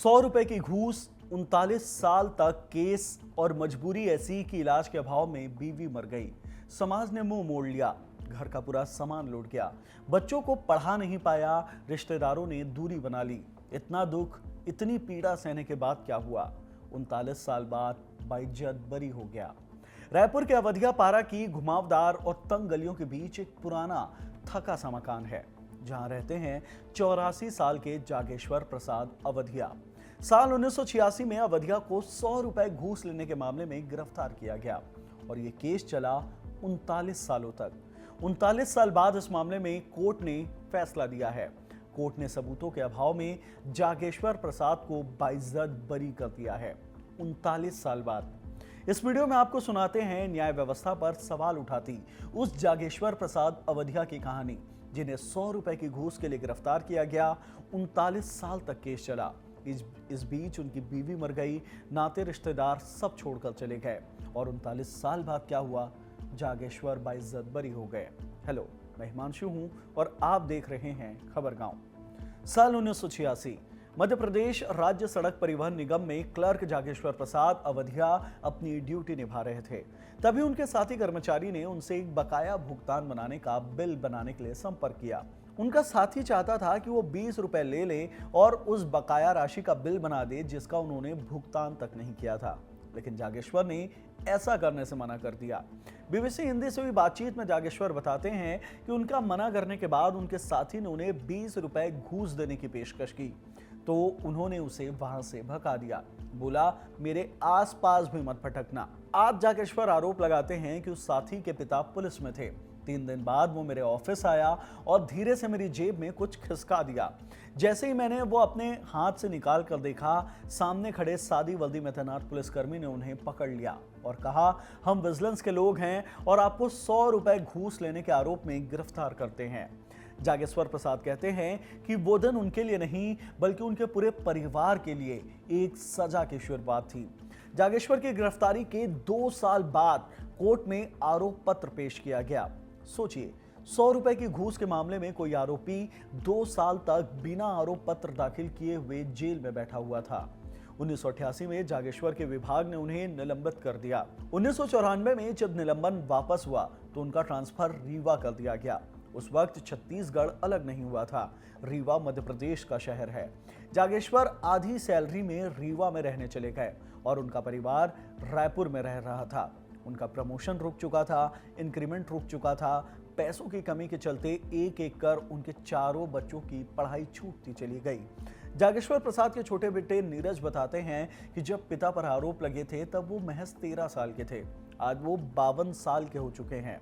100 रुपए की घूस, 39 साल तक केस और मजबूरी ऐसी कि इलाज के अभाव में बीवी मर गई। समाज ने मुंह मोड़ लिया, घर का पूरा सामान लूट गया, बच्चों को पढ़ा नहीं पाया, रिश्तेदारों ने दूरी बना ली। इतना दुख, इतनी पीड़ा सहने के बाद क्या हुआ? 39 साल बाद बाइज्जत बरी हो गया। रायपुर के अवधिया पारा की घुमावदार और तंग गलियों के बीच एक पुराना थका सा मकान है, जहां रहते हैं 84 साल के जागेश्वर प्रसाद अवधिया। साल 1986 में अवधिया को 100 रुपए घूस लेने के मामले में गिरफ्तार किया गया और ये केस चला 39 सालों तक। 39 साल बाद इस मामले में कोर्ट ने फैसला दिया है। कोर्ट ने सबूतों के अभाव में जागेश्वर प्रसाद को बाइज्जत बरी कर दिया है। 39 साल बाद इस वीडियो में आपको सुनाते हैं न्याय व्यवस्था पर सवाल उठाती उस जागेश्वर प्रसाद अवधिया की कहानी, जिन्हें 100 रुपए की घूस के लिए गिरफ्तार किया गया। 39 साल तक केस चला। इस बीच उनकी बीवी मर गई, नाते रिश्तेदार सब छोड़कर चले गए और 39 साल बाद क्या हुआ? जागेश्वर बाइज्जत बरी हो गए। हेलो, मैं हिमांशु हूं और आप देख रहे हैं खबर गांव। साल 1986 मध्य प्रदेश राज्य सड़क परिवहन निगम में क्लर्क जागेश्वर प्रसाद अवधिया अपनी ड्यूटी निभा रहे थे। तभी उनके साथी कर्मचारी ने उनसे एक बकाया भुगतान बनाने का बिल बनाने के लिए संपर्क किया। उनका साथी चाहता था कि वो 20 रुपए ले ले और उस बकाया राशि का बिल बना दे, जिसका उन्होंने भुगतान तक नहीं किया था। लेकिन जागेश्वर ने ऐसा करने से मना कर दिया। बीबीसी हिंदी से हुई बातचीत में जागेश्वर बताते हैं कि उनका मना करने के बाद उनके साथी ने उन्हें 20 रुपए घूस देने की पेशकश की, तो उन्होंने उसे वहां से भगा दिया। बोला, मेरे आसपास भी मत भटकना। आज जागेश्वर आरोप लगाते हैं कि उस साथी के पिता पुलिस में थे। 3 दिन बाद वो मेरे ऑफिस आया और धीरे से मेरी जेब में कुछ खिसका दिया। जैसे ही मैंने वो अपने हाथ से निकाल कर देखा, सामने खड़े सादी वर्दी में तैनात पुलिसकर्मी ने उन्हें पकड़ लिया और कहा, हम विजिलेंस के लोग हैं और आपको 100 रुपए घूस लेने के आरोप में गिरफ्तार करते हैं। जागेश्वर प्रसाद कहते हैं कि वो दिन उनके लिए नहीं, बल्कि उनके पूरे परिवार के लिए एक सजा की शुरुआत थी। जागेश्वर की गिरफ्तारी के 2 साल बाद कोर्ट में आरोप पत्र पेश किया गया। सोचिए, 100 रुपए की घूस के मामले में कोई आरोपी 2 साल तक बिना आरोप पत्र दाखिल किए हुए जेल में बैठा हुआ था। 1988 में जागेश्वर के विभाग ने उन्हें निलंबित कर दिया। 1994 में जब निलंबन वापस हुआ तो उनका ट्रांसफर रीवा कर दिया गया। उस वक्त छत्तीसगढ़ अलग नहीं हुआ था, रीवा मध्य प्रदेश का शहर है। जागेश्वर आधी सैलरी में रीवा में रहने चले गए और उनका परिवार रायपुर में रह रहा था। उनका प्रमोशन रुक चुका था, इंक्रीमेंट रुक चुका था। पैसों की कमी के चलते एक एक कर उनके चारों बच्चों की पढ़ाई छूटती चली गई। जागेश्वर प्रसाद के छोटे बेटे नीरज बताते हैं कि जब पिता पर आरोप लगे थे तब वो महज 13 साल के थे। आज वो 52 साल के हो चुके हैं।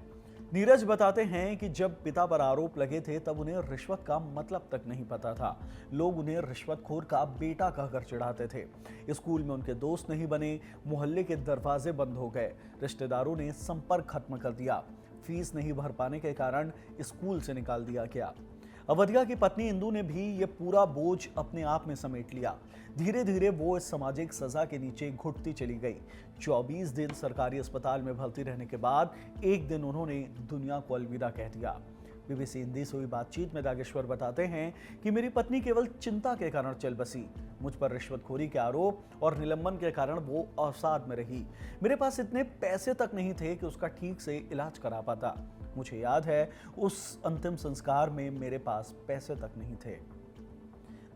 नीरज बताते हैं कि जब पिता पर आरोप लगे थे तब उन्हें रिश्वत का मतलब तक नहीं पता था। लोग उन्हें रिश्वतखोर का बेटा कहकर चिढ़ाते थे। स्कूल में उनके दोस्त नहीं बने, मोहल्ले के दरवाजे बंद हो गए, रिश्तेदारों ने संपर्क खत्म कर दिया, फीस नहीं भर पाने के कारण स्कूल से निकाल दिया गया। अवधिया की पत्नी इंदु ने भी ये पूरा बोझ अपने आप में समेट लिया। धीरे धीरे वो इस सामाजिक सजा के नीचे घुटती चली गई। 24 दिन सरकारी अस्पताल में भर्ती रहने के बाद एक दिन उन्होंने दुनिया को अलविदा कह दिया। बीबीसी हिंदी से हुई बातचीत में जागेश्वर बताते हैं कि मेरी पत्नी केवल चिंता के कारण चल बसी। मुझ पर रिश्वतखोरी के आरोप और निलंबन के कारण वो अवसाद में रही। मेरे पास इतने पैसे तक नहीं थे कि उसका ठीक से इलाज करा पाता। मुझे याद है, उस अंतिम संस्कार में मेरे पास पैसे तक नहीं थे।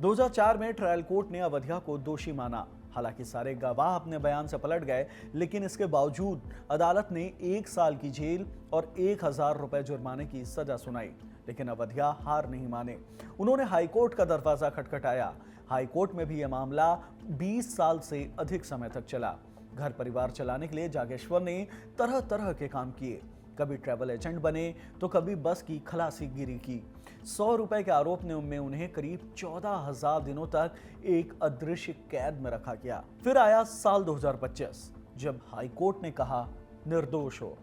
2004 में ट्रायल कोर्ट ने अवधिया को दोषी माना। हालांकि सारे गवाह अपने बयान से पलट गए, लेकिन इसके बावजूद अदालत ने 1 साल की जेल और 1000 रुपए जुर्माने की सजा सुनाई। लेकिन अवधिया हार नहीं माने। उन्होंने हाईकोर्ट का दरवाजा खटखटाया। हाईकोर्ट में भी यह मामला 20 साल से अधिक समय तक चला। घर परिवार चलाने के लिए जागेश्वर ने तरह तरह के काम किए। कभी ट्रैवल एजेंट बने तो कभी बस की खलासीगिरी की। 100 रुपए के आरोप में उन्हें करीब 14,000 दिनों तक एक अदृश्य कैद में रखा गया। फिर आया साल 2025, जब हाईकोर्ट ने कहा निर्दोष हो।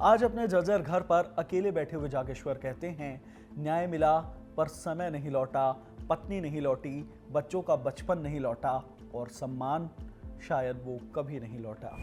आज अपने जर्जर घर पर अकेले बैठे हुए जागेश्वर कहते हैं, न्याय मिला पर समय नहीं लौटा, पत्नी नहीं लौटी, बच्चों का बचपन नहीं लौटा और सम्मान शायद वो कभी नहीं लौटा।